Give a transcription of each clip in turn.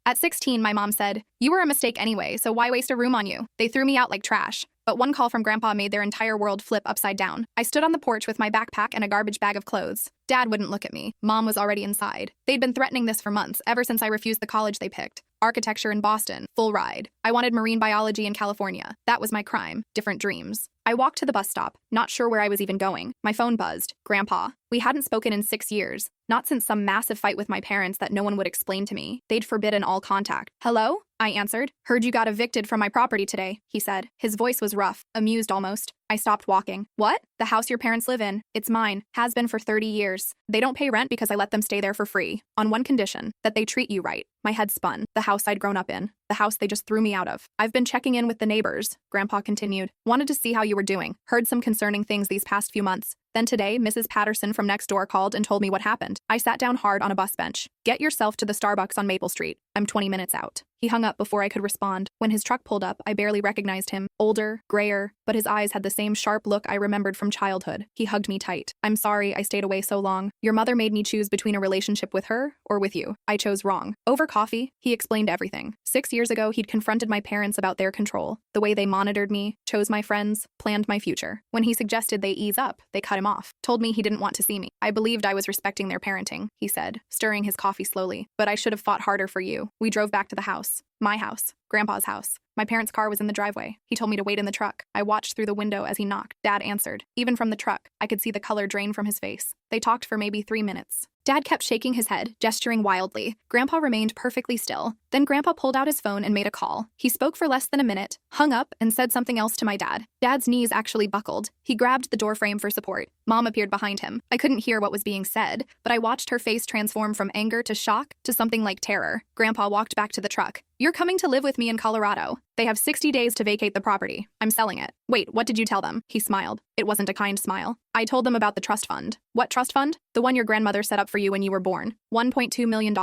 At 16, my mom said, "You were a mistake anyway, so why waste a room on you?" They threw me out like trash. But one call from Grandpa made their entire world flip upside down. I stood on the porch with my backpack and a garbage bag of clothes. Dad wouldn't look at me. Mom was already inside. They'd been threatening this for months, ever since I refused the college they picked. Architecture in Boston, full ride. I wanted marine biology in California. That was my crime. Different dreams. I walked to the bus stop, not sure where I was even going. My phone buzzed. Grandpa. We hadn't spoken in 6 years. Not since some massive fight with my parents that no one would explain to me. They'd forbidden all contact. "Hello?" I answered. "Heard you got evicted from my property today," he said. His voice was rough, amused almost. I stopped walking. "What?" "The house your parents live in. It's mine. Has been for 30 years. They don't pay rent because I let them stay there for free. On one condition, that they treat you right." My head spun. The house I'd grown up in. The house they just threw me out of. "I've been checking in with the neighbors," Grandpa continued. "Wanted to see how you were doing. Heard some concerning things these past few months. Then today, Mrs. Patterson from next door called and told me what happened." I sat down hard on a bus bench. "Get yourself to the Starbucks on Maple Street. I'm 20 minutes out." He hung up before I could respond. When his truck pulled up, I barely recognized him. Older, grayer, but his eyes had the same sharp look I remembered from childhood. He hugged me tight. "I'm sorry I stayed away so long. Your mother made me choose between a relationship with her or with you. I chose wrong." Over coffee, he explained everything. 6 years ago, he'd confronted my parents about their control, the way they monitored me, chose my friends, planned my future. When he suggested they ease up, they cut him off. Told me he didn't want to see me. "I believed I was respecting their parenting," he said, stirring his coffee slowly. "But I should have fought harder for you." We drove back to the house. My house. Grandpa's house. My parents' car was in the driveway. He told me to wait in the truck. I watched through the window as he knocked. Dad answered. Even from the truck, I could see the color drain from his face. They talked for maybe 3 minutes. Dad kept shaking his head, gesturing wildly. Grandpa remained perfectly still. Then Grandpa pulled out his phone and made a call. He spoke for less than a minute, hung up, and said something else to my dad. Dad's knees actually buckled. He grabbed the doorframe for support. Mom appeared behind him. I couldn't hear what was being said, but I watched her face transform from anger to shock to something like terror. Grandpa walked back to the truck. "You're coming to live with me in Colorado. They have 60 days to vacate the property. I'm selling it." "Wait, what did you tell them?" He smiled. It wasn't a kind smile. "I told them about the trust fund." "What trust fund?" "The one your grandmother set up for you when you were born. $1.2 million.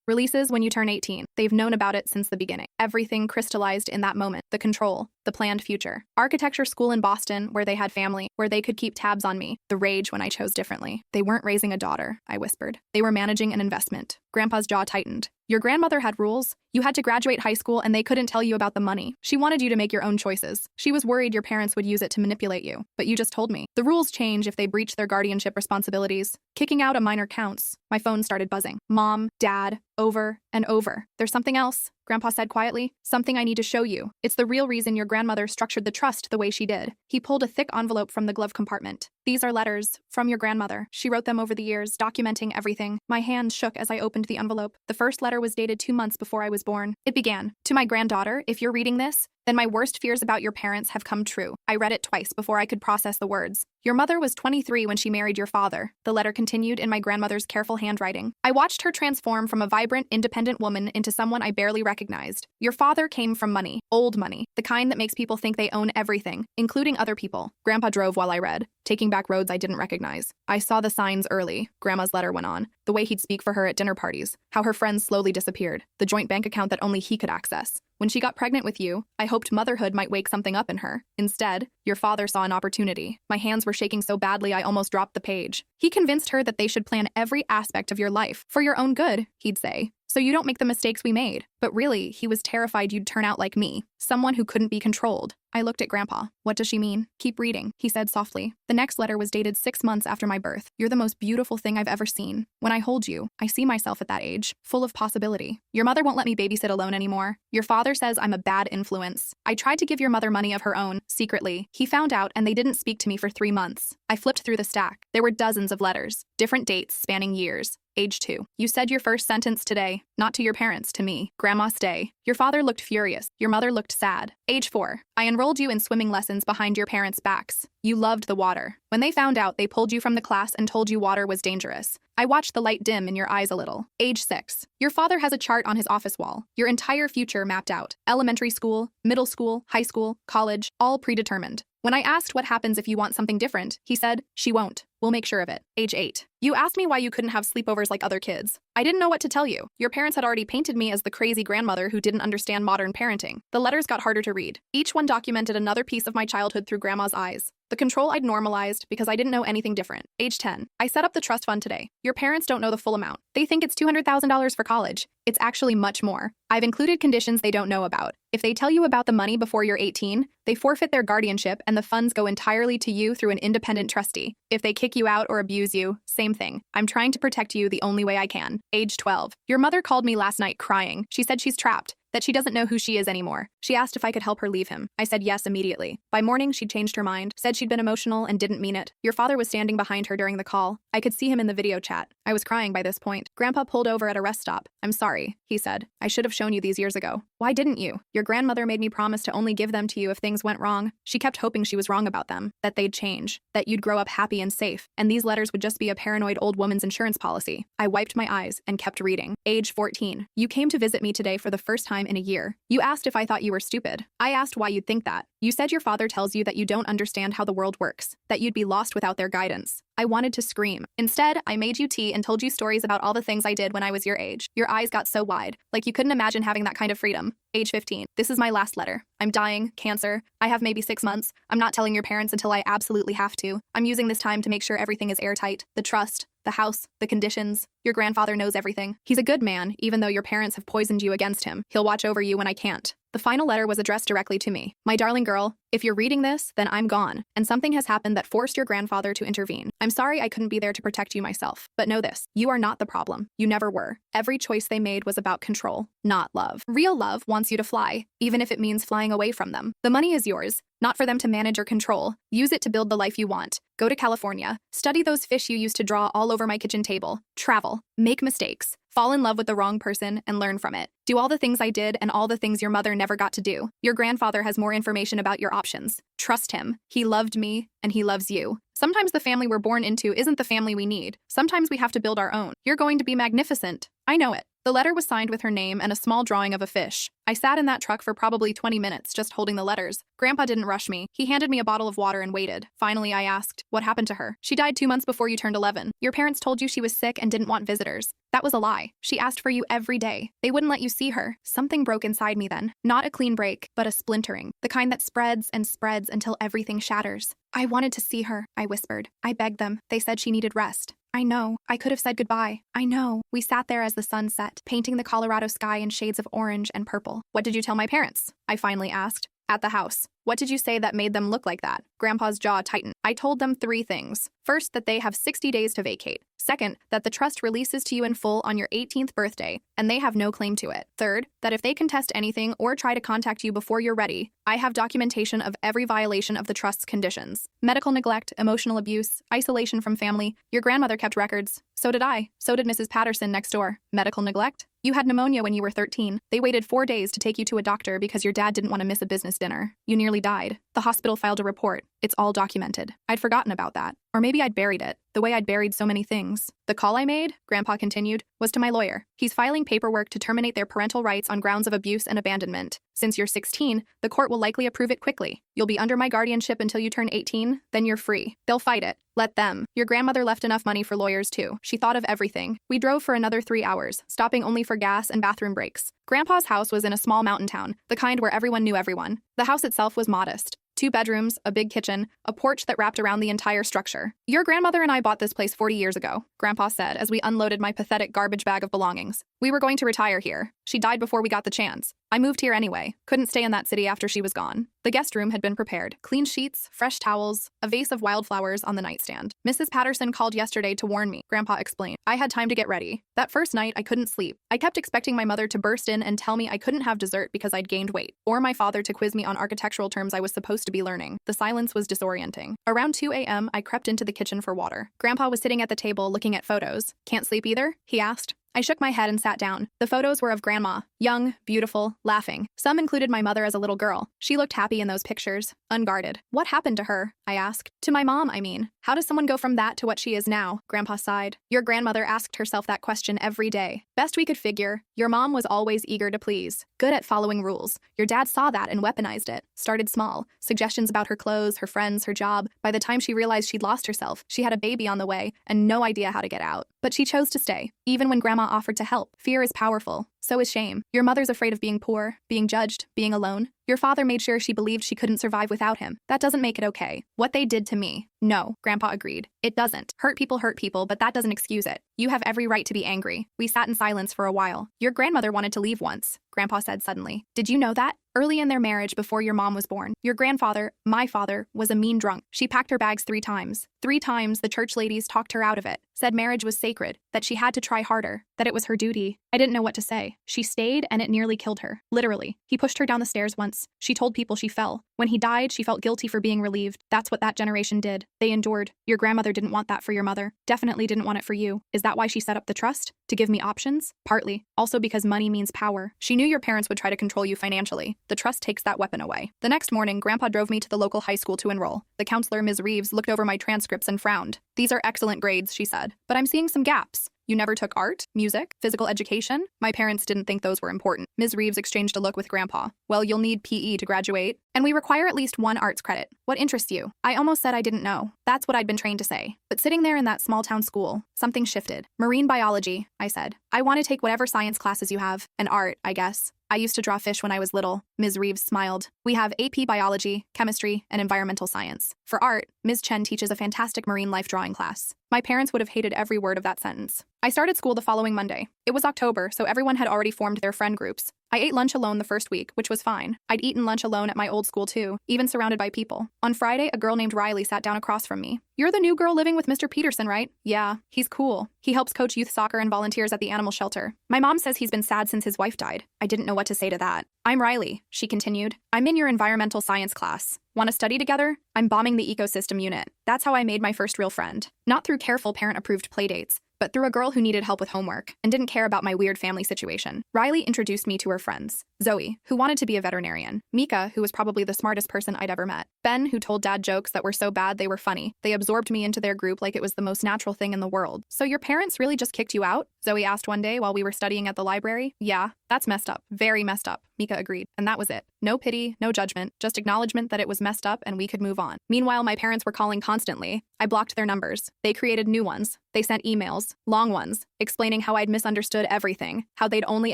Releases when you turn 18. They've known about it since the beginning. Everything crystallized in that moment. The control, the planned future. Architecture school in Boston, where they had family, where they could keep tabs on me. The rage when I chose differently. They weren't raising a daughter," I whispered. "They were managing an investment." Grandpa's jaw tightened. "Your grandmother had rules. You had to graduate high school and they couldn't tell you about the money. She wanted you to make your own choices. She was worried your parents would use it to manipulate you. But you just told me. The rules change if they breach their guardianship responsibilities. Kicking out a minor counts." My phone started buzzing. Mom, Dad, over and over. "There's something else," Grandpa said quietly. "Something I need to show you. It's the real reason your grandmother structured the trust the way she did." He pulled a thick envelope from the glove compartment. "These are letters from your grandmother. She wrote them over the years, documenting everything." My hand shook as I opened the envelope. The first letter was dated 2 months before I was born. It began, "To my granddaughter, if you're reading this, then my worst fears about your parents have come true." I read it twice before I could process the words. "Your mother was 23 when she married your father," the letter continued in my grandmother's careful handwriting. "I watched her transform from a vibrant, independent woman into someone I barely recognized. Your father came from money, old money, the kind that makes people think they own everything, including other people." Grandpa drove while I read, taking back roads I didn't recognize. "I saw the signs early," Grandma's letter went on. "The way he'd speak for her at dinner parties, how her friends slowly disappeared, the joint bank account that only he could access. When she got pregnant with you, I hoped motherhood might wake something up in her. Instead, your father saw an opportunity." My hands were shaking so badly I almost dropped the page. "He convinced her that they should plan every aspect of your life for your own good," he'd say. "So you don't make the mistakes we made." But really, he was terrified you'd turn out like me, someone who couldn't be controlled. I looked at Grandpa. "What does she mean?" "Keep reading," he said softly. The next letter was dated 6 months after my birth. "You're the most beautiful thing I've ever seen. When I hold you, I see myself at that age, full of possibility. Your mother won't let me babysit alone anymore. Your father says I'm a bad influence. I tried to give your mother money of her own, secretly. He found out and they didn't speak to me for 3 months." I flipped through the stack. There were dozens of letters, different dates spanning years. Age 2. "You said your first sentence today, not to your parents, to me. Grandma, stay." Your father looked furious. Your mother looked sad. Age 4. "I enrolled you in swimming lessons behind your parents' backs. You loved the water. When they found out, they pulled you from the class and told you water was dangerous. I watched the light dim in your eyes a little." Age 6. "Your father has a chart on his office wall. Your entire future mapped out. Elementary school, middle school, high school, college, all predetermined. When I asked what happens if you want something different, he said, 'She won't. We'll make sure of it.' Age 8. "You asked me why you couldn't have sleepovers like other kids. I didn't know what to tell you. Your parents had already painted me as the crazy grandmother who didn't understand modern parenting. The letters got harder to read. Each one documented another piece of my childhood through Grandma's eyes. The control I'd normalized because I didn't know anything different. Age 10. I set up the trust fund today. Your parents don't know the full amount. They think it's $200,000 for college. It's actually much more. I've included conditions they don't know about. If they tell you about the money before you're 18, they forfeit their guardianship and the funds go entirely to you through an independent trustee. If they kick you out or abuse you, same thing. I'm trying to protect you the only way I can. Age 12. Your mother called me last night crying. She said she's trapped, that she doesn't know who she is anymore. She asked if I could help her leave him. I said yes immediately. By morning, she'd changed her mind, said she'd been emotional and didn't mean it. Your father was standing behind her during the call. I could see him in the video chat. I was crying by this point. Grandpa pulled over at a rest stop. I'm sorry, he said. I should have shown you these years ago. Why didn't you? Your grandmother made me promise to only give them to you if things went wrong. She kept hoping she was wrong about them, that they'd change, that you'd grow up happy and safe, and these letters would just be a paranoid old woman's insurance policy. I wiped my eyes and kept reading. Age 14. You came to visit me today for the first time in a year. You asked if I thought you were stupid. I asked why you'd think that. You said your father tells you that you don't understand how the world works, that you'd be lost without their guidance. I wanted to scream. Instead, I made you tea and told you stories about all the things I did when I was your age. Your eyes got so wide, like you couldn't imagine having that kind of freedom. Age 15. This is my last letter. I'm dying, cancer. I have maybe 6 months. I'm not telling your parents until I absolutely have to. I'm using this time to make sure everything is airtight. The trust, the house, the conditions. Your grandfather knows everything. He's a good man, even though your parents have poisoned you against him. He'll watch over you when I can't. The final letter was addressed directly to me. My darling girl, if you're reading this, then I'm gone, and something has happened that forced your grandfather to intervene. I'm sorry I couldn't be there to protect you myself, but know this, you are not the problem. You never were. Every choice they made was about control, not love. Real love wants you to fly, even if it means flying away from them. The money is yours, not for them to manage or control. Use it to build the life you want. Go to California. Study those fish you used to draw all over my kitchen table. Travel. Make mistakes. Fall in love with the wrong person and learn from it. Do all the things I did and all the things your mother never got to do. Your grandfather has more information about your options. Trust him. He loved me, and he loves you. Sometimes the family we're born into isn't the family we need. Sometimes we have to build our own. You're going to be magnificent. I know it. The letter was signed with her name and a small drawing of a fish. I sat in that truck for probably 20 minutes just holding the letters. Grandpa didn't rush me. He handed me a bottle of water and waited. Finally, I asked, what happened to her? She died 2 months before you turned 11. Your parents told you she was sick and didn't want visitors. That was a lie. She asked for you every day. They wouldn't let you see her. Something broke inside me then. Not a clean break, but a splintering. The kind that spreads and spreads until everything shatters. I wanted to see her, I whispered. I begged them. They said she needed rest. I know. I could have said goodbye. I know. We sat there as the sun set, painting the Colorado sky in shades of orange and purple. What did you tell my parents? I finally asked. At the house. What did you say that made them look like that? Grandpa's jaw tightened. I told them 3 things. First, that they have 60 days to vacate. Second, that the trust releases to you in full on your 18th birthday, and they have no claim to it. Third, that if they contest anything or try to contact you before you're ready, I have documentation of every violation of the trust's conditions. Medical neglect, emotional abuse, isolation from family. Your grandmother kept records. So did I. So did Mrs. Patterson next door. Medical neglect? You had pneumonia when you were 13. They waited 4 days to take you to a doctor because your dad didn't want to miss a business dinner. You nearly died. The hospital filed a report. It's all documented. I'd forgotten about that. Or maybe I'd buried it, the way I'd buried so many things. The call I made, Grandpa continued, was to my lawyer. He's filing paperwork to terminate their parental rights on grounds of abuse and abandonment. Since you're 16, the court will likely approve it quickly. You'll be under my guardianship until you turn 18, then you're free. They'll fight it. Let them. Your grandmother left enough money for lawyers too. She thought of everything. We drove for another 3 hours, stopping only for gas and bathroom breaks. Grandpa's house was in a small mountain town, the kind where everyone knew everyone. The house itself was modest. 2 bedrooms, a big kitchen, a porch that wrapped around the entire structure. Your grandmother and I bought this place 40 years ago, Grandpa said as we unloaded my pathetic garbage bag of belongings. We were going to retire here. She died before we got the chance. I moved here anyway. Couldn't stay in that city after she was gone. The guest room had been prepared. Clean sheets, fresh towels, a vase of wildflowers on the nightstand. Mrs. Patterson called yesterday to warn me, Grandpa explained. I had time to get ready. That first night, I couldn't sleep. I kept expecting my mother to burst in and tell me I couldn't have dessert because I'd gained weight, or my father to quiz me on architectural terms I was supposed to be learning. The silence was disorienting. Around 2 a.m., I crept into the kitchen for water. Grandpa was sitting at the table looking at photos. Can't sleep either? He asked. I shook my head and sat down. The photos were of Grandma, young, beautiful, laughing. Some included my mother as a little girl. She looked happy in those pictures, unguarded. What happened to her? I asked. To my mom, I mean. How does someone go from that to what she is now? Grandpa sighed. Your grandmother asked herself that question every day. Best we could figure, your mom was always eager to please, good at following rules. Your dad saw that and weaponized it. Started small. Suggestions about her clothes, her friends, her job. By the time she realized she'd lost herself, she had a baby on the way and no idea how to get out. But she chose to stay, even when Grandma offered to help. Fear is powerful. So is shame. Your mother's afraid of being poor, being judged, being alone. Your father made sure she believed she couldn't survive without him. That doesn't make it okay. What they did to me. No, Grandpa agreed. It doesn't. Hurt people, but that doesn't excuse it. You have every right to be angry. We sat in silence for a while. Your grandmother wanted to leave once, Grandpa said suddenly. Did you know that? Early in their marriage, before your mom was born, your grandfather, my father, was a mean drunk. She packed her bags 3 times. 3 times the church ladies talked her out of it, said marriage was sacred, that she had to try harder, that it was her duty. I didn't know what to say. She stayed and it nearly killed her. Literally. He pushed her down the stairs once. She told people she fell. When he died, she felt guilty for being relieved. That's what that generation did. They endured. Your grandmother didn't want that for your mother. Definitely didn't want it for you. Is that why she set up the trust? To give me options? Partly. Also because money means power. She knew your parents would try to control you financially. The trust takes that weapon away. The next morning, Grandpa drove me to the local high school to enroll. The counselor, Ms. Reeves, looked over my transcripts and frowned. These are excellent grades, she said. But I'm seeing some gaps. You never took art, music, physical education? My parents didn't think those were important. Ms. Reeves exchanged a look with Grandpa. Well, you'll need PE to graduate. And we require at least 1 arts credit. What interests you? I almost said I didn't know. That's what I'd been trained to say. But sitting there in that small-town school, something shifted. Marine biology, I said. I want to take whatever science classes you have. And art, I guess. I used to draw fish when I was little. Ms. Reeves smiled. We have AP biology, chemistry, and environmental science. For art, Ms. Chen teaches a fantastic marine life drawing class. My parents would have hated every word of that sentence. I started school the following Monday. It was October, so everyone had already formed their friend groups. I ate lunch alone the first week, which was fine. I'd eaten lunch alone at my old school too, even surrounded by people. On Friday, a girl named Riley sat down across from me. You're the new girl living with Mr. Peterson, right? Yeah, he's cool. He helps coach youth soccer and volunteers at the animal shelter. My mom says he's been sad since his wife died. I didn't know what to say to that. I'm Riley, she continued. I'm in your environmental science class. Want to study together? I'm bombing the ecosystem unit. That's how I made my first real friend. Not through careful parent-approved playdates, but through a girl who needed help with homework and didn't care about my weird family situation. Riley introduced me to her friends. Zoe, who wanted to be a veterinarian. Mika, who was probably the smartest person I'd ever met. Ben, who told dad jokes that were so bad they were funny. They absorbed me into their group like it was the most natural thing in the world. So your parents really just kicked you out? Zoe asked one day while we were studying at the library. Yeah, that's messed up. Very messed up, Mika agreed. And that was it. No pity, no judgment, just acknowledgement that it was messed up and we could move on. Meanwhile, my parents were calling constantly. I blocked their numbers. They created new ones. They sent emails, long ones, explaining how I'd misunderstood everything, how they'd only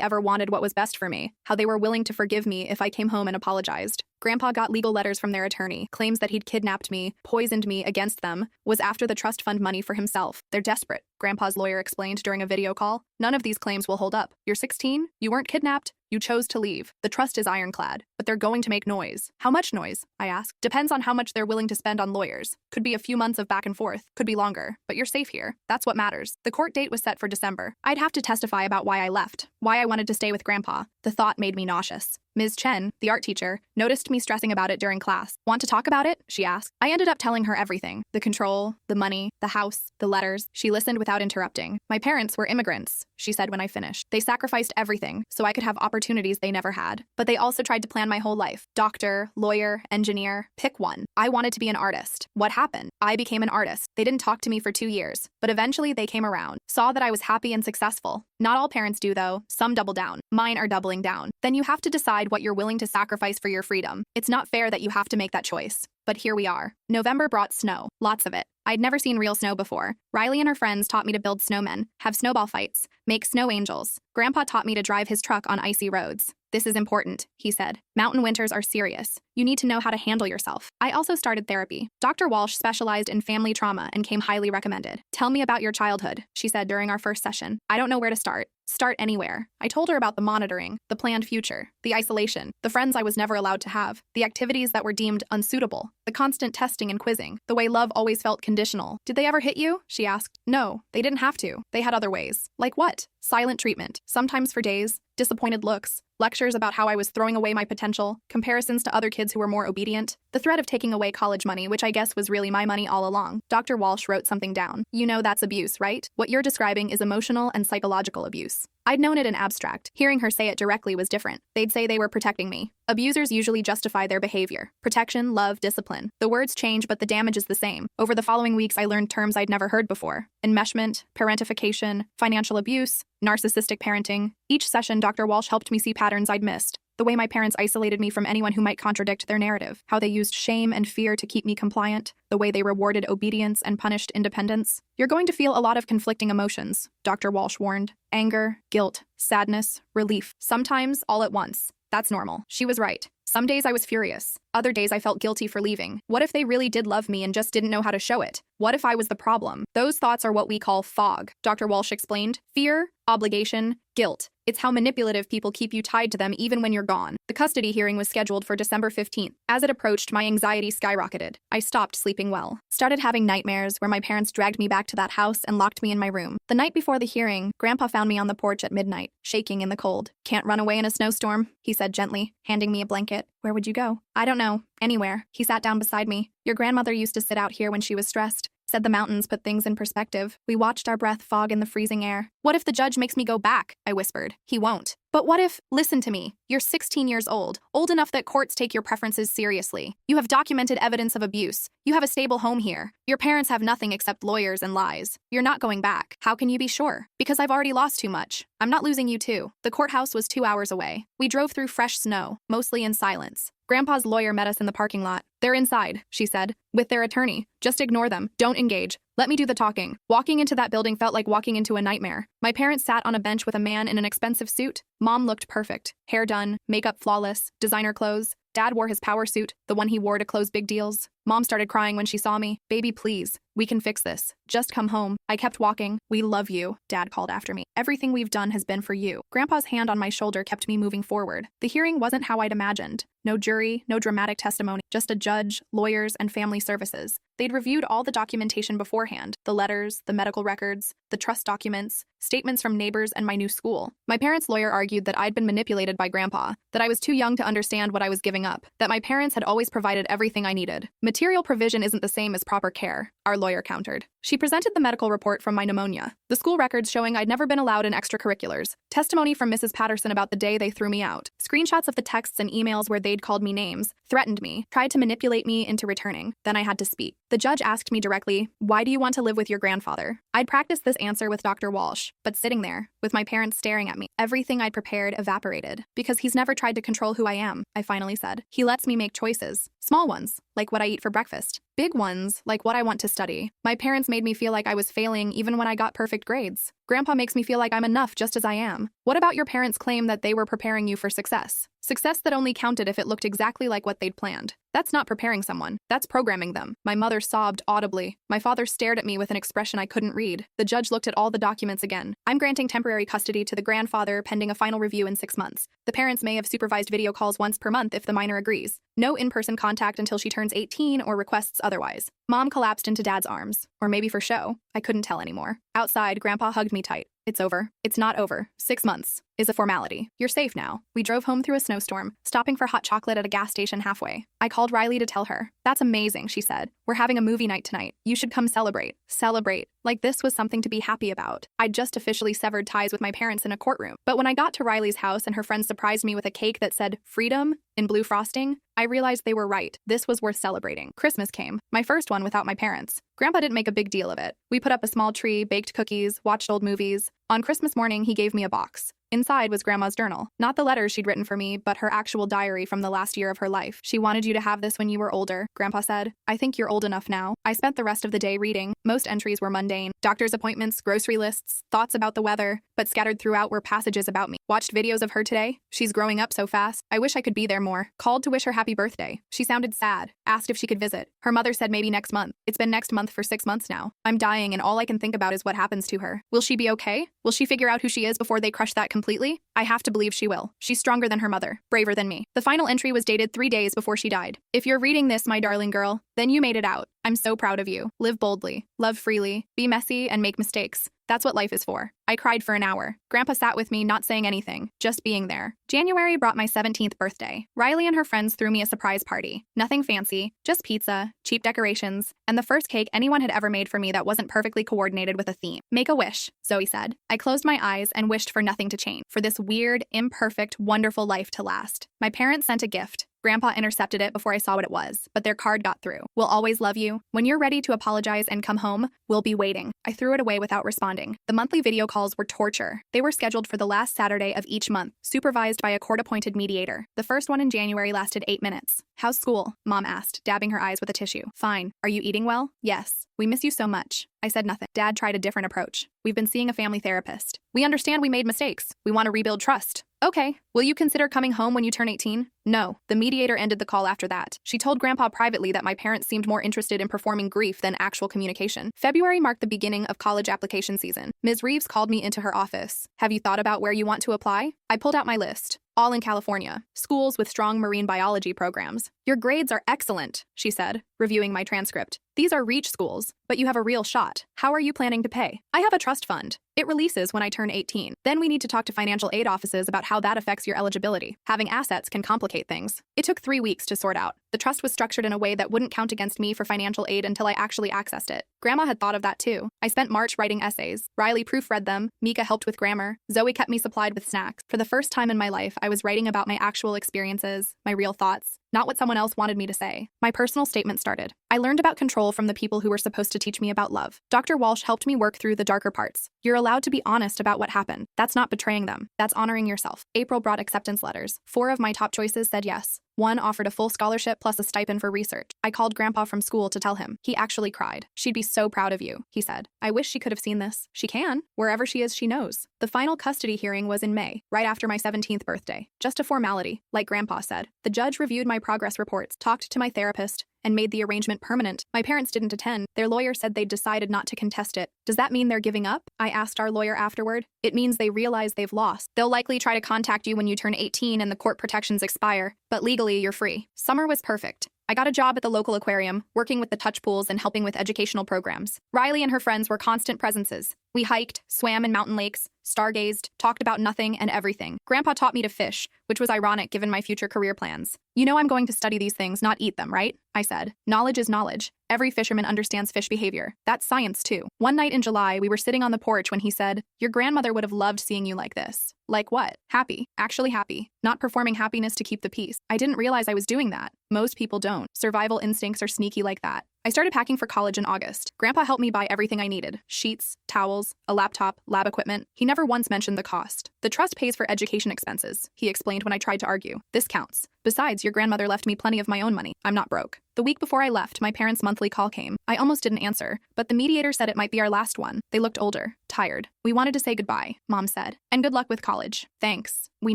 ever wanted what was best for me, how they were willing to forgive me if I came home and apologized. Grandpa got legal letters from their attorney, claims that he'd kidnapped me, poisoned me against them, was after the trust fund money for himself. They're desperate, Grandpa's lawyer explained during a video call. None of these claims will hold up. You're 16, you weren't kidnapped, you chose to leave. The trust is ironclad, but they're going to make noise. How much noise? I asked. Depends on how much they're willing to spend on lawyers. Could be a few months of back and forth, could be longer, but you're safe here. That's what matters. The court date was set for December. I'd have to testify about why I left, why I wanted to stay with Grandpa. The thought made me nauseous. Ms. Chen, the art teacher, noticed me stressing about it during class. Want to talk about it? She asked. I ended up telling her everything. The control, the money, the house, the letters. She listened without interrupting. My parents were immigrants, she said when I finished. They sacrificed everything so I could have opportunities they never had. But they also tried to plan my whole life. Doctor, lawyer, engineer, pick one. I wanted to be an artist. What happened? I became an artist. They didn't talk to me for 2 years, but eventually they came around, saw that I was happy and successful. Not all parents do though. Some double down. Mine are doubling down. Then you have to decide what you're willing to sacrifice for your freedom. It's not fair that you have to make that choice. But here we are. November brought snow. Lots of it. I'd never seen real snow before. Riley and her friends taught me to build snowmen, have snowball fights, make snow angels. Grandpa taught me to drive his truck on icy roads. This is important, he said. Mountain winters are serious. You need to know how to handle yourself. I also started therapy. Dr. Walsh specialized in family trauma and came highly recommended. Tell me about your childhood, she said during our first session. I don't know where to start. Start anywhere. I told her about the monitoring, the planned future, the isolation, the friends I was never allowed to have, the activities that were deemed unsuitable, the constant testing and quizzing, the way love always felt conditional. Did they ever hit you? She asked. No, they didn't have to. They had other ways. Like what? Silent treatment, sometimes for days, disappointed looks, lectures about how I was throwing away my potential, comparisons to other kids who were more obedient, the threat of taking away college money, which I guess was really my money all along. Dr. Walsh wrote something down. You know that's abuse, right? What you're describing is emotional and psychological abuse. I'd known it in abstract. Hearing her say it directly was different. They'd say they were protecting me. Abusers usually justify their behavior. Protection, love, discipline. The words change, but the damage is the same. Over the following weeks, I learned terms I'd never heard before. Enmeshment, parentification, financial abuse, narcissistic parenting. Each session, Dr. Walsh helped me see patterns I'd missed. The way my parents isolated me from anyone who might contradict their narrative. How they used shame and fear to keep me compliant. The way they rewarded obedience and punished independence. You're going to feel a lot of conflicting emotions, Dr. Walsh warned. Anger, guilt, sadness, relief. Sometimes all at once. That's normal. She was right. Some days I was furious. Other days I felt guilty for leaving. What if they really did love me and just didn't know how to show it? What if I was the problem? Those thoughts are what we call fog, Dr. Walsh explained. Fear, obligation, guilt. It's how manipulative people keep you tied to them even when you're gone. The custody hearing was scheduled for December 15th. As it approached, my anxiety skyrocketed. I stopped sleeping well. Started having nightmares where my parents dragged me back to that house and locked me in my room. The night before the hearing, Grandpa found me on the porch at midnight, shaking in the cold. Can't run away in a snowstorm, he said gently, handing me a blanket. Where would you go? I don't know. Anywhere. He sat down beside me. Your grandmother used to sit out here when she was stressed. Said the mountains put things in perspective. We watched our breath fog in the freezing air. What if the judge makes me go back? I whispered. He won't. But what if, listen to me, you're 16 years old enough that courts take your preferences seriously. You have documented evidence of abuse. You have a stable home here. Your parents have nothing except lawyers and lies. You're not going back. How can you be sure? Because I've already lost too much. I'm not losing you too. The courthouse was 2 hours away. We drove through fresh snow, mostly in silence. Grandpa's lawyer met us in the parking lot. They're inside, she said, with their attorney. Just ignore them. Don't engage. Let me do the talking. Walking into that building felt like walking into a nightmare. My parents sat on a bench with a man in an expensive suit. Mom looked perfect. Hair done, makeup flawless, designer clothes. Dad wore his power suit, the one he wore to close big deals. Mom started crying when she saw me. Baby, please. We can fix this. Just come home. I kept walking. We love you, Dad called after me. Everything we've done has been for you. Grandpa's hand on my shoulder kept me moving forward. The hearing wasn't how I'd imagined. No jury, no dramatic testimony, just a judge, lawyers, and family services. They'd reviewed all the documentation beforehand, the letters, the medical records, the trust documents, statements from neighbors, and my new school. My parents' lawyer argued that I'd been manipulated by Grandpa, that I was too young to understand what I was giving up, that my parents had always provided everything I needed. Material provision isn't the same as proper care, our lawyer countered. She presented the medical report from my pneumonia, the school records showing I'd never been allowed in extracurriculars, testimony from Mrs. Patterson about the day they threw me out, screenshots of the texts and emails where they'd called me names, threatened me, tried to manipulate me into returning. Then I had to speak. The judge asked me directly, "Why do you want to live with your grandfather?" I'd practiced this answer with Dr. Walsh, but sitting there, with my parents staring at me, everything I'd prepared evaporated. Because he's never tried to control who I am, I finally said. He lets me make choices. Small ones, like what I eat for breakfast. Big ones, like what I want to study. My parents made me feel like I was failing even when I got perfect grades. Grandpa makes me feel like I'm enough just as I am. What about your parents' claim that they were preparing you for success? Success that only counted if it looked exactly like what they'd planned. That's not preparing someone. That's programming them. My mother sobbed audibly. My father stared at me with an expression I couldn't read. The judge looked at all the documents again. I'm granting temporary custody to the grandfather pending a final review in 6 months. The parents may have supervised video calls once per month if the minor agrees. No in-person contact until she turns 18 or requests otherwise. Mom collapsed into Dad's arms. Or maybe for show. I couldn't tell anymore. Outside, Grandpa hugged me tight. It's over. It's not over. 6 months is a formality. You're safe now. We drove home through a snowstorm, stopping for hot chocolate at a gas station halfway. I called Riley to tell her. That's amazing, she said. We're having a movie night tonight. You should come celebrate. Celebrate. Like this was something to be happy about. I'd just officially severed ties with my parents in a courtroom. But when I got to Riley's house and her friends surprised me with a cake that said freedom in blue frosting, I realized they were right. This was worth celebrating. Christmas came, my first one without my parents. Grandpa didn't make a big deal of it. We put up a small tree, baked cookies, watched old movies. On Christmas morning, he gave me a box. Inside was Grandma's journal. Not the letters she'd written for me, but her actual diary from the last year of her life. She wanted you to have this when you were older, Grandpa said. I think you're old enough now. I spent the rest of the day reading. Most entries were mundane. Doctor's appointments, grocery lists, thoughts about the weather, but scattered throughout were passages about me. Watched videos of her today. She's growing up so fast. I wish I could be there more. Called to wish her happy birthday. She sounded sad. Asked if she could visit. Her mother said maybe next month. It's been next month for 6 months now. I'm dying and all I can think about is what happens to her. Will she be okay? Will she figure out who she is before they crush that completely? I have to believe she will. She's stronger than her mother, braver than me. The final entry was dated 3 days before she died. If you're reading this, my darling girl, then you made it out. I'm so proud of you. Live boldly, love freely, be messy, and make mistakes. That's what life is for. I cried for an hour. Grandpa sat with me, not saying anything, just being there. January brought my 17th birthday. Riley and her friends threw me a surprise party. Nothing fancy, just pizza, cheap decorations, and the first cake anyone had ever made for me that wasn't perfectly coordinated with a theme. Make a wish, Zoe said. I closed my eyes and wished for nothing to change, for this weird, imperfect, wonderful life to last. My parents sent a gift. Grandpa intercepted it before I saw what it was, but their card got through. We'll always love you. When you're ready to apologize and come home, we'll be waiting. I threw it away without responding. The monthly video calls were torture. They were scheduled for the last Saturday of each month, supervised by a court-appointed mediator. The first one in January lasted 8 minutes. How's school? Mom asked, dabbing her eyes with a tissue. Fine. Are you eating well? Yes. We miss you so much. I said nothing. Dad tried a different approach. We've been seeing a family therapist. We understand we made mistakes. We want to rebuild trust. Okay. Will you consider coming home when you turn 18? No. The mediator ended the call after that. She told Grandpa privately that my parents seemed more interested in performing grief than actual communication. February marked the beginning of college application season. Ms. Reeves called me into her office. Have you thought about where you want to apply? I pulled out my list. All in California. Schools with strong marine biology programs. Your grades are excellent, she said, reviewing my transcript. These are reach schools, but you have a real shot. How are you planning to pay? I have a trust fund. It releases when I turn 18. Then we need to talk to financial aid offices about how that affects your eligibility. Having assets can complicate things. It took 3 weeks to sort out. The trust was structured in a way that wouldn't count against me for financial aid until I actually accessed it. Grandma had thought of that too. I spent March writing essays. Riley proofread them. Mika helped with grammar. Zoe kept me supplied with snacks. For the first time in my life, I was writing about my actual experiences, my real thoughts, not what someone else wanted me to say. My personal statement started. I learned about control from the people who were supposed to teach me about love. Dr. Walsh helped me work through the darker parts. You're allowed to be honest about what happened. That's not betraying them. That's honoring yourself. April brought acceptance letters. 4 of my top choices said yes. 1 offered a full scholarship plus a stipend for research. I called Grandpa from school to tell him. He actually cried. She'd be so proud of you, he said. I wish she could have seen this. She can. Wherever she is, she knows. The final custody hearing was in May, right after my 17th birthday. Just a formality, like Grandpa said. The judge reviewed my progress reports, talked to my therapist, and made the arrangement permanent. My parents didn't attend. Their lawyer said they'd decided not to contest it. Does that mean they're giving up? I asked our lawyer afterward. It means they realize they've lost. They'll likely try to contact you when you turn 18 and the court protections expire, but legally you're free. Summer was perfect. I got a job at the local aquarium, working with the touch pools and helping with educational programs. Riley and her friends were constant presences. We hiked, swam in mountain lakes, stargazed, talked about nothing and everything. Grandpa taught me to fish, which was ironic given my future career plans. You know I'm going to study these things, not eat them, right? I said. Knowledge is knowledge. Every fisherman understands fish behavior. That's science, too. One night in July, we were sitting on the porch when he said, your grandmother would have loved seeing you like this. Like what? Happy. Actually happy. Not performing happiness to keep the peace. I didn't realize I was doing that. Most people don't. Survival instincts are sneaky like that. I started packing for college in August. Grandpa helped me buy everything I needed. Sheets, towels, a laptop, lab equipment. He never once mentioned the cost. The trust pays for education expenses, he explained when I tried to argue. This counts. Besides, your grandmother left me plenty of my own money. I'm not broke. The week before I left, my parents' monthly call came. I almost didn't answer, but the mediator said it might be our last one. They looked older, tired. We wanted to say goodbye, Mom said. And good luck with college. Thanks. We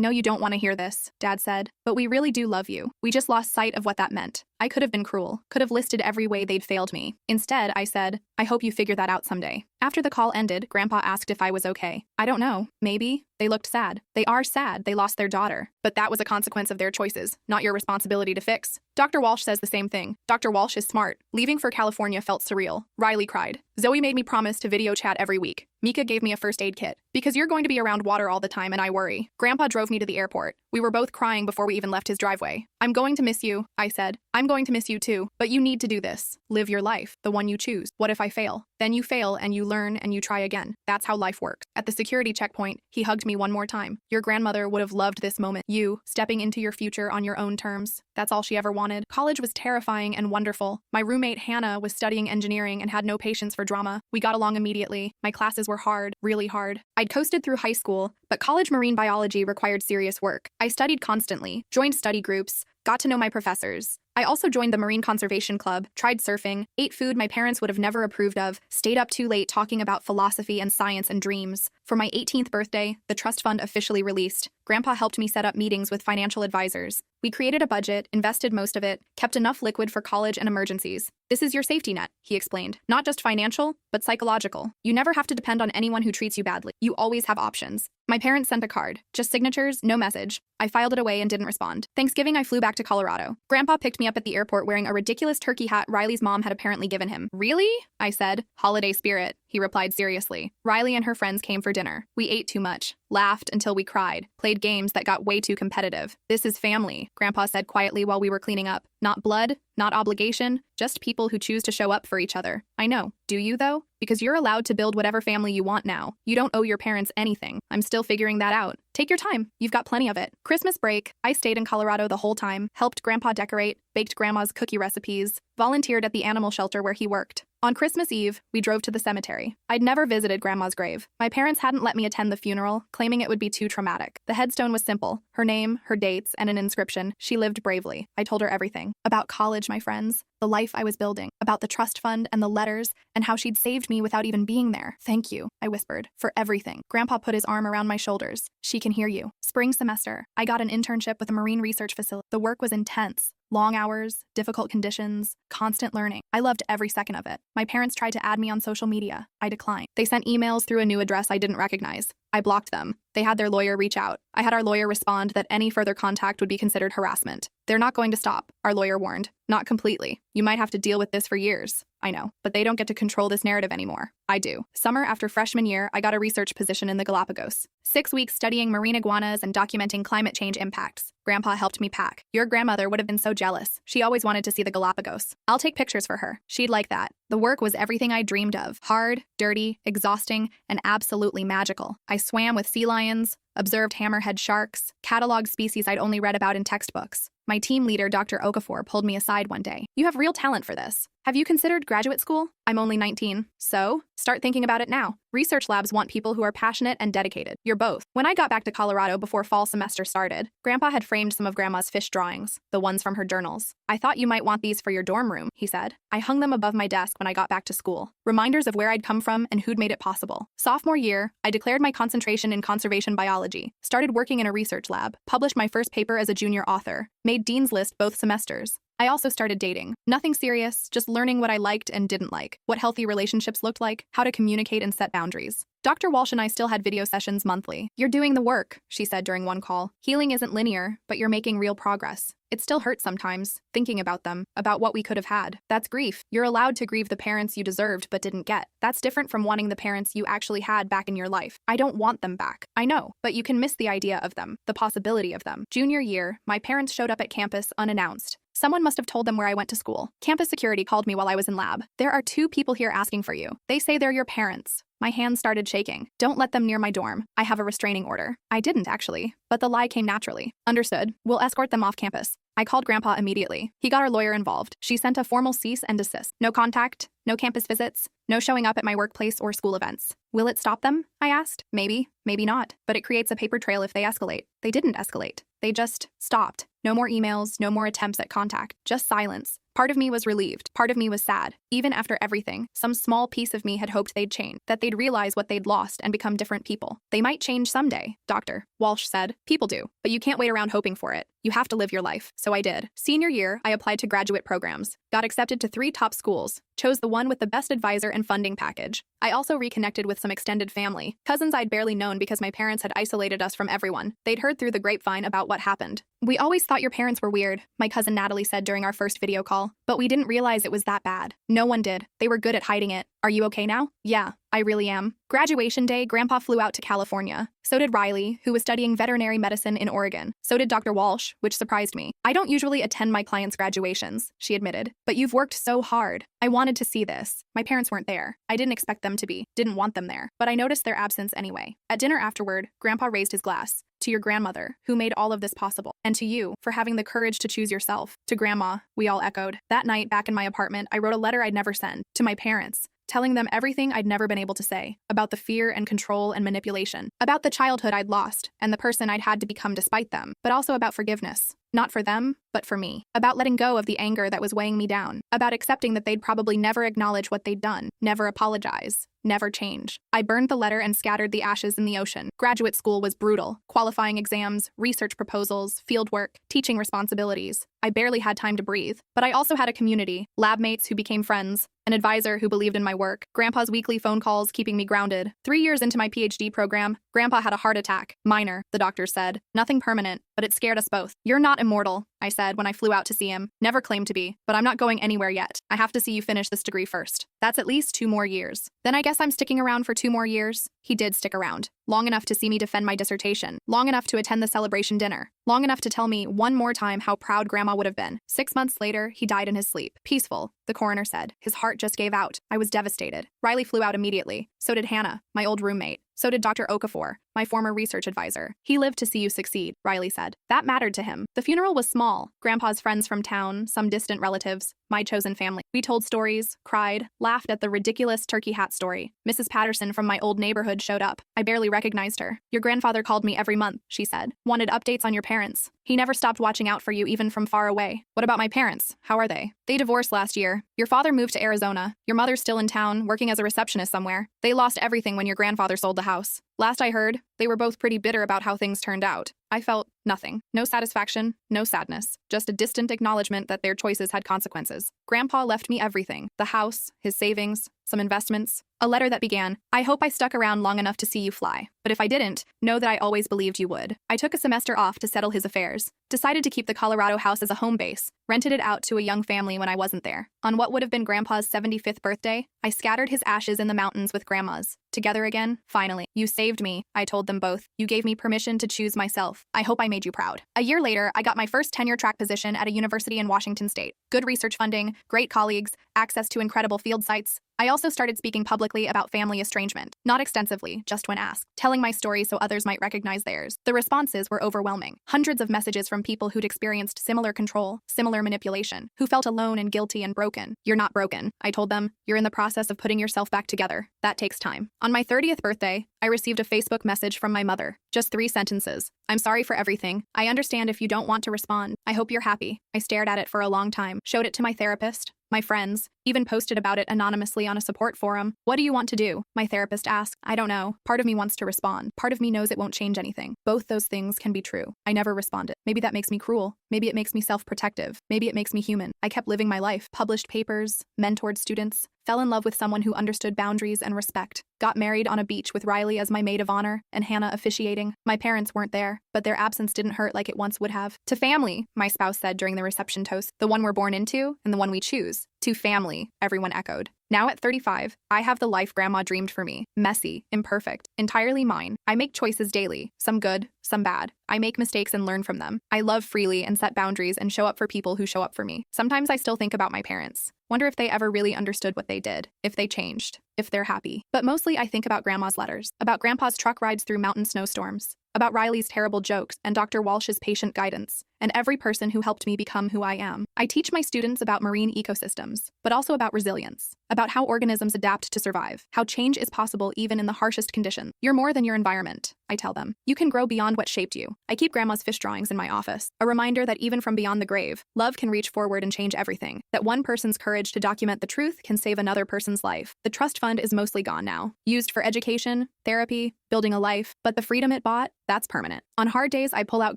know you don't want to hear this, Dad said, but we really do love you. We just lost sight of what that meant. I could have been cruel, could have listed every way they'd failed me. Instead, I said, I hope you figure that out someday. After the call ended, Grandpa asked if I was okay. I don't know. Maybe. They looked sad. They are sad they lost their daughter. But that was a consequence of their choices, not your responsibility to fix. Dr. Walsh says the same thing. Dr. Walsh is smart. Leaving for California felt surreal. Riley cried. Zoe made me promise to video chat every week. Mika gave me a first aid kit. Because you're going to be around water all the time and I worry. Grandpa drove me to the airport. We were both crying before we even left his driveway. I'm going to miss you, I said. I'm going to miss you too. But you need to do this. Live your life, the one you choose. What if I fail? Then you fail and you learn and you try again. That's how life works. At the security checkpoint, he hugged me one more time. Your grandmother would have loved this moment. You, stepping into your future on your own terms. That's all she ever wanted. College was terrifying and wonderful. My roommate Hannah was studying engineering and had no patience for drama. We got along immediately. My classes were hard, really hard. I'd coasted through high school, but college marine biology required serious work. I studied constantly, joined study groups, got to know my professors. I also joined the Marine Conservation Club, tried surfing, ate food my parents would have never approved of, stayed up too late talking about philosophy and science and dreams. For my 18th birthday, the trust fund officially released. Grandpa helped me set up meetings with financial advisors. We created a budget, invested most of it, kept enough liquid for college and emergencies. This is your safety net, he explained. Not just financial, but psychological. You never have to depend on anyone who treats you badly. You always have options. My parents sent a card. Just signatures, no message. I filed it away and didn't respond. Thanksgiving, I flew back to Colorado. Grandpa picked me up at the airport wearing a ridiculous turkey hat Riley's mom had apparently given him. Really? I said. Holiday spirit, he replied seriously. Riley and her friends came for dinner. We ate too much, laughed until we cried, played games that got way too competitive. This is family, Grandpa said quietly while we were cleaning up. Not blood, not obligation, just people who choose to show up for each other. I know. Do you, though? Because you're allowed to build whatever family you want now. You don't owe your parents anything. I'm still figuring that out. Take your time. You've got plenty of it. Christmas break, I stayed in Colorado the whole time, helped Grandpa decorate, baked Grandma's cookie recipes, volunteered at the animal shelter where he worked. On Christmas Eve, we drove to the cemetery. I'd never visited Grandma's grave. My parents hadn't let me attend the funeral, claiming it would be too traumatic. The headstone was simple. Her name, her dates, and an inscription. She lived bravely. I told her everything. About college, my friends. The life I was building. About the trust fund and the letters, and how she'd saved me without even being there. Thank you, I whispered, for everything. Grandpa put his arm around my shoulders. She can hear you. Spring semester, I got an internship with a marine research facility. The work was intense. Long hours, difficult conditions, constant learning. I loved every second of it. My parents tried to add me on social media. I declined. They sent emails through a new address I didn't recognize. I blocked them. They had their lawyer reach out. I had our lawyer respond that any further contact would be considered harassment. They're not going to stop, our lawyer warned. Not completely. You might have to deal with this for years. I know, but they don't get to control this narrative anymore. I do. Summer after freshman year, I got a research position in the Galapagos. 6 weeks studying marine iguanas and documenting climate change impacts. Grandpa helped me pack. Your grandmother would have been so jealous. She always wanted to see the Galapagos. I'll take pictures for her. She'd like that. The work was everything I dreamed of. Hard, dirty, exhausting, and absolutely magical. I swam with sea lions, observed hammerhead sharks, cataloged species I'd only read about in textbooks. My team leader, Dr. Okafor, pulled me aside one day. You have real talent for this. Have you considered graduate school? I'm only 19. So, start thinking about it now. Research labs want people who are passionate and dedicated. You're both. When I got back to Colorado before fall semester started, Grandpa had framed some of Grandma's fish drawings, the ones from her journals. I thought you might want these for your dorm room, he said. I hung them above my desk when I got back to school. Reminders of where I'd come from and who'd made it possible. Sophomore year, I declared my concentration in conservation biology, started working in a research lab, published my first paper as a junior author, made Dean's List both semesters. I also started dating. Nothing serious, just learning what I liked and didn't like, what healthy relationships looked like, how to communicate and set boundaries. Dr. Walsh and I still had video sessions monthly. You're doing the work, she said during one call. Healing isn't linear, but you're making real progress. It still hurts sometimes, thinking about them, about what we could have had. That's grief. You're allowed to grieve the parents you deserved but didn't get. That's different from wanting the parents you actually had back in your life. I don't want them back. I know, but you can miss the idea of them, the possibility of them. Junior year, my parents showed up at campus unannounced. Someone must have told them where I went to school. Campus security called me while I was in lab. There are 2 people here asking for you. They say they're your parents. My hands started shaking. Don't let them near my dorm. I have a restraining order. I didn't, actually, but the lie came naturally. Understood. We'll escort them off campus. I called Grandpa immediately. He got our lawyer involved. She sent a formal cease and desist. No contact, no campus visits, no showing up at my workplace or school events. Will it stop them? I asked. Maybe, maybe not. But it creates a paper trail if they escalate. They didn't escalate. They just stopped. No more emails, no more attempts at contact. Just silence. Part of me was relieved. Part of me was sad. Even after everything, some small piece of me had hoped they'd change, that they'd realize what they'd lost and become different people. They might change someday, Dr. Walsh said. People do, but you can't wait around hoping for it. You have to live your life. So I did. Senior year, I applied to graduate programs, got accepted to 3 top schools, chose the one with the best advisor and funding package. I also reconnected with some extended family, cousins I'd barely known because my parents had isolated us from everyone. They'd heard through the grapevine about what happened. We always thought your parents were weird, my cousin Natalie said during our first video call, but we didn't realize it was that bad. No one did. They were good at hiding it. Are you okay now? Yeah, I really am. Graduation day, Grandpa flew out to California. So did Riley, who was studying veterinary medicine in Oregon. So did Dr. Walsh, which surprised me. I don't usually attend my clients' graduations, she admitted, but you've worked so hard. I wanted to see this. My parents weren't there. I didn't expect them to be, didn't want them there, but I noticed their absence anyway. At dinner afterward, Grandpa raised his glass. To your grandmother, who made all of this possible. And to you, for having the courage to choose yourself. To Grandma, we all echoed. That night, back in my apartment, I wrote a letter I'd never send. To my parents. Telling them everything I'd never been able to say, about the fear and control and manipulation, about the childhood I'd lost and the person I'd had to become despite them, but also about forgiveness. Not for them, but for me. About letting go of the anger that was weighing me down. About accepting that they'd probably never acknowledge what they'd done, never apologize, never change. I burned the letter and scattered the ashes in the ocean. Graduate school was brutal. Qualifying exams, research proposals, fieldwork, teaching responsibilities. I barely had time to breathe. But I also had a community, lab mates who became friends, an advisor who believed in my work, Grandpa's weekly phone calls keeping me grounded. 3 years into my PhD program, Grandpa had a heart attack. Minor, the doctor said. Nothing permanent, but it scared us both. You're not immortal, I said when I flew out to see him. Never claimed to be, but I'm not going anywhere yet. I have to see you finish this degree first. That's at least 2 more years. Then I guess I'm sticking around for 2 more years. He did stick around. Long enough to see me defend my dissertation. Long enough to attend the celebration dinner. Long enough to tell me one more time how proud Grandma would have been. 6 months later, he died in his sleep. Peaceful, the coroner said. His heart just gave out. I was devastated. Riley flew out immediately. So did Hannah, my old roommate. So did Dr. Okafor, my former research advisor. He lived to see you succeed, Riley said. That mattered to him. The funeral was small. Grandpa's friends from town, some distant relatives, my chosen family. We told stories, cried, laughed at the ridiculous turkey hat story. Mrs. Patterson from my old neighborhood showed up. I barely recognized her. Your grandfather called me every month, she said. Wanted updates on your parents. He never stopped watching out for you even from far away. What about my parents? How are they? They divorced last year. Your father moved to Arizona. Your mother's still in town, working as a receptionist somewhere. They lost everything when your grandfather sold the house. Last I heard, they were both pretty bitter about how things turned out. I felt nothing. No satisfaction, no sadness. Just a distant acknowledgement that their choices had consequences. Grandpa left me everything. The house, his savings, some investments. A letter that began, I hope I stuck around long enough to see you fly. But if I didn't, know that I always believed you would. I took a semester off to settle his affairs. Decided to keep the Colorado house as a home base. Rented it out to a young family when I wasn't there. On what would have been Grandpa's 75th birthday, I scattered his ashes in the mountains with Grandma's. Together again, finally. You saved me, I told them both. You gave me permission to choose myself. I hope I made you proud. A year later, I got my first tenure-track position at a university in Washington State. Good research funding, great colleagues, access to incredible field sites. I also started speaking publicly about family estrangement. Not extensively, just when asked. Telling my story so others might recognize theirs. The responses were overwhelming. Hundreds of messages from people who'd experienced similar control, similar manipulation, who felt alone and guilty and broken. You're not broken, I told them. You're in the process of putting yourself back together. That takes time. On my 30th birthday, I received a Facebook message from my mother. Just 3 sentences. I'm sorry for everything. I understand if you don't want to respond. I hope you're happy. I stared at it for a long time. Showed it to my therapist, my friends, even posted about it anonymously on a support forum. What do you want to do? My therapist asked. I don't know. Part of me wants to respond. Part of me knows it won't change anything. Both those things can be true. I never responded. Maybe that makes me cruel. Maybe it makes me self-protective. Maybe it makes me human. I kept living my life, published papers, mentored students, fell in love with someone who understood boundaries and respect, got married on a beach with Riley as my maid of honor and Hannah officiating. My parents weren't there, but their absence didn't hurt like it once would have. To family, my spouse said during the reception toast, the one we're born into and the one we choose. To family, everyone echoed. Now at 35, I have the life Grandma dreamed for me. Messy, imperfect, entirely mine. I make choices daily, some good, some bad. I make mistakes and learn from them. I love freely and set boundaries and show up for people who show up for me. Sometimes I still think about my parents. Wonder if they ever really understood what they did, if they changed, if they're happy. But mostly I think about Grandma's letters, about Grandpa's truck rides through mountain snowstorms, about Riley's terrible jokes and Dr. Walsh's patient guidance, and every person who helped me become who I am. I teach my students about marine ecosystems, but also about resilience, about how organisms adapt to survive, how change is possible even in the harshest conditions. You're more than your environment, I tell them. You can grow beyond what shaped you. I keep Grandma's fish drawings in my office, a reminder that even from beyond the grave, love can reach forward and change everything, that one person's courage to document the truth can save another person's life. The trust fund is mostly gone now, used for education, therapy, building a life, but the freedom it bought, that's permanent. On hard days, I pull out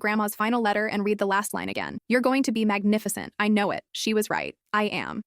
Grandma's final letter and read the last line again. You're going to be magnificent. I know it. She was right. I am.